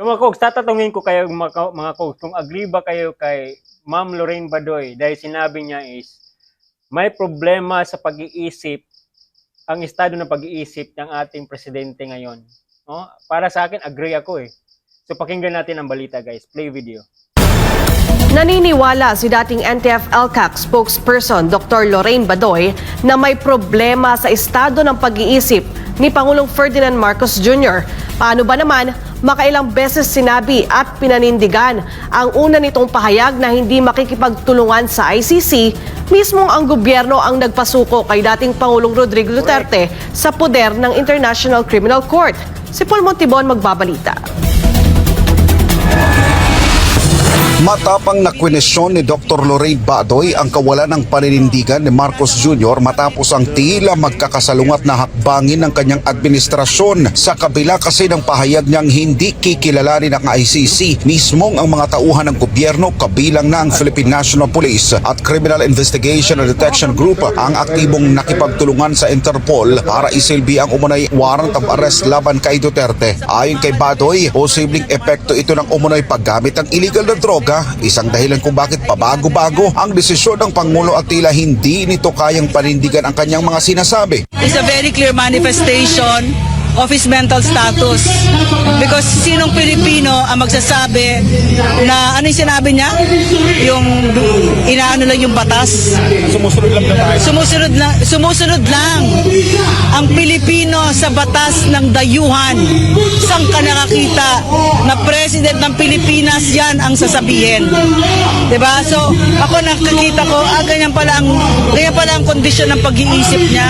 So mga Kogs, tatatungin ko kayo mga Kogs, kung agree ba kayo kay Ma'am Lorraine Badoy dahil sinabi niya is may problema sa pag-iisip, ang estado ng pag-iisip ng ating presidente ngayon. No? Para sa akin, agree ako eh. So pakinggan natin ang balita guys. Play video. Naniniwala si dating NTF-ELCAC spokesperson Dr. Lorraine Badoy na may problema sa estado ng pag-iisip ni Pangulong Ferdinand Marcos Jr. Paano ba naman makailang beses sinabi at pinanindigan ang una nitong pahayag na hindi makikipagtulungan sa ICC, mismong ang gobyerno ang nagpasuko kay dating Pangulong Rodrigo Duterte sa poder ng International Criminal Court. Si Paul Montibon magbabalita. Matapang na kwenesyon ni Dr. Lorraine Badoy ang kawalan ng paninindigan ni Marcos Jr. matapos ang tila magkakasalungat na hakbangin ng kanyang administrasyon sa kabila kasi ng pahayag niyang hindi kikilalanin ng ICC mismong ang mga tauhan ng gobyerno kabilang na ang Philippine National Police at Criminal Investigation and Detection Group ang aktibong nakipagtulungan sa Interpol para isilbi ang umunay warrant of arrest laban kay Duterte. Ayon kay Badoy, posibleng epekto ito ng umunay paggamit ng illegal na droga, isang dahilan kung bakit pabago-bago ang desisyon ng Pangulo at tila hindi nito kayang panindigan ang kanyang mga sinasabi. It's a very clear manifestation of his mental status. Because sinong Pilipino ang magsasabi na ano yung sinabi niya? Yung inaano lang yung batas. Sumusunod lang tayo. Sumusunod lang. Ang Pilipino sa batas ng dayuhan. Saan ka nakakita na President ng Pilipinas yan ang sasabihin? Diba? So, ako nakakita ko, ganyan pala ang kondisyon ng pag-iisip niya.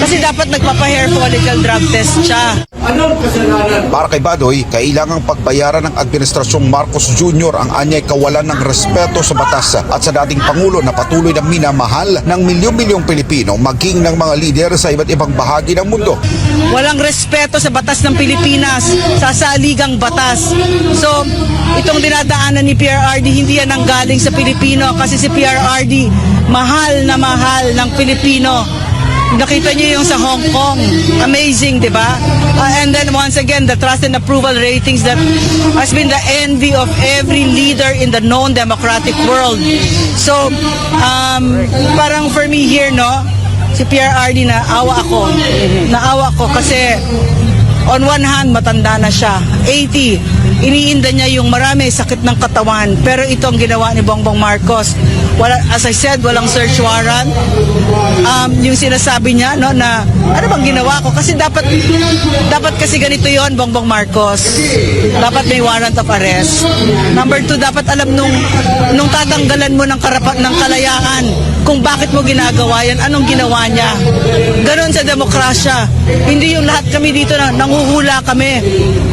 Kasi dapat nagpapa-hair follicle drug test siya. Para kay Badoy, kailangang pagbayaran ng Administrasyong Marcos Jr. ang anyay kawalan ng respeto sa batas at sa dating Pangulo na patuloy na minamahal ng milyon-milyong Pilipino maging ng mga lider sa iba't ibang bahagi ng mundo. Walang respeto sa batas ng Pilipinas, sa saligang batas. So, itong dinadaanan ni PRRD, hindi yan ang galing sa Pilipino kasi si PRRD mahal ng Pilipino. Nakita niyo yung sa Hong Kong. Amazing, di ba? And then once again, the trust and approval ratings that has been the envy of every leader in the known democratic world. So, parang for me here, no, si PRRD naawa ako kasi on one hand, matanda na siya. 80. Iniinda niya yung marami sakit ng katawan. Pero ito ang ginawa ni Bongbong Marcos. As I said, walang search warrant. Yung sinasabi niya, no, na ano bang ginawa ko? Kasi dapat kasi ganito yon, Bongbong Marcos. Dapat may warrant of arrest. Number 2, dapat alam nung tatanggalan mo ng kalayaan kung bakit mo ginagawa yan, anong ginawa niya. Ganon sa demokrasya. Hindi yung lahat kami dito na nanguhula kami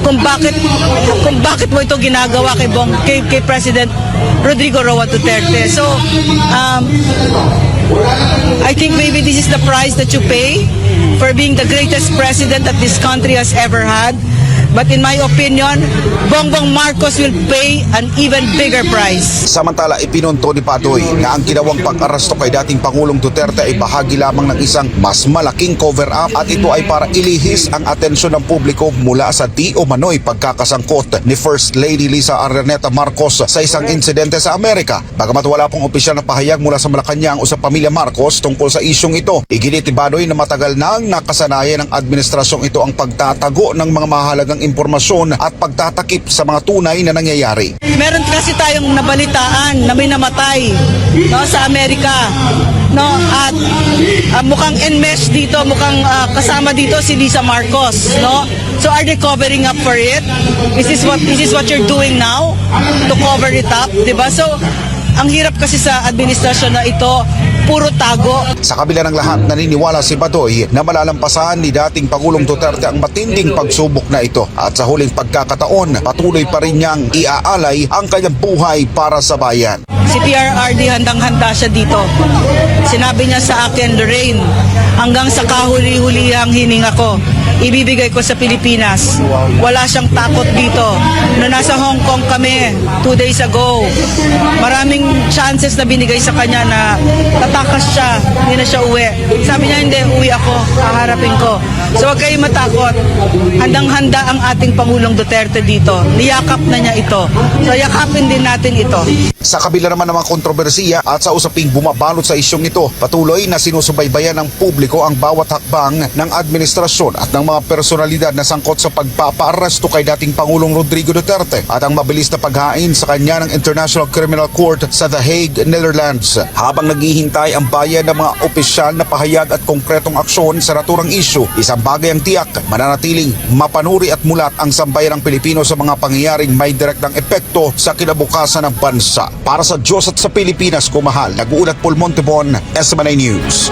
kung bakit mo ito ginagawa kay President Rodrigo Roa Duterte. So, I think maybe this is the price that you pay for being the greatest president that this country has ever had. But in my opinion, Bongbong Marcos will pay an even bigger price. Samantala, ipinunto ni Badoy na ang ginawang pag-aresto kay dating Pangulong Duterte ay bahagi lamang ng isang mas malaking cover-up at ito ay para ilihis ang atensyon ng publiko mula sa di umano'y pagkakasangkot ni First Lady Liza Araneta Marcos sa isang insidente sa Amerika. Bagamat wala pong opisyal na pahayag mula sa Malacanang o sa pamilya Marcos tungkol sa isyong ito, iginit ni Badoy na matagal nang nakasanayan ng administrasyong ito ang pagtatago ng mga mahalagang impormasyon at pagtatakip sa mga tunay na nangyayari. Meron kasi tayong nabalitaan na may namatay, no, sa Amerika, no, at mukhang enmesh dito, mukhang kasama dito si Liza Marcos, no. So are they covering up for it? Is this what you're doing now to cover it up, 'di ba? So ang hirap kasi sa administrasyon na ito, puro tago. Sa kabila ng lahat, naniniwala si Badoy na malalampasan ni dating Pangulong Duterte ang matinding pagsubok na ito at sa huling pagkakataon, patuloy pa rin niyang iaalay ang kanyang buhay para sa bayan. Si PRRD handang-handa siya dito. Sinabi niya sa akin, Lorraine, hanggang sa kahuli-hulihang hininga ko, ibibigay ko sa Pilipinas. Wala siyang takot dito. No nasa Hong Kong kami 2 days ago, maraming chances na binigay sa kanya na tatakas siya, hindi na siya uwi. Sabi niya, hindi, uwi ako, haharapin ko. So huwag kayong matakot. Handang-handa ang ating Pangulong Duterte dito. Niyakap na niya ito. So yakapin din natin ito. Sa kabila naman ng mga kontrobersiya at sa usaping bumabalot sa isyong ito, patuloy na sinusubaybayan ng publiko ang bawat hakbang ng administrasyon at ng mga personalidad na sangkot sa pagpapaaresto kay dating Pangulong Rodrigo Duterte at ang mabilis na paghain sa kanya ng International Criminal Court sa The Hague, Netherlands. Habang naghihintay ang bayan ng mga opisyal na pahayag at konkretong aksyon sa naturang isyu, isang bagay ang tiyak, mananatiling mapanuri at mulat ang sambayan ng Pilipino sa mga pangyayaring may direktang epekto sa kinabukasan ng bansa. Para sa Diyos at sa Pilipinas, kumahal, nag-uulat Paul Montebon, SMNI News.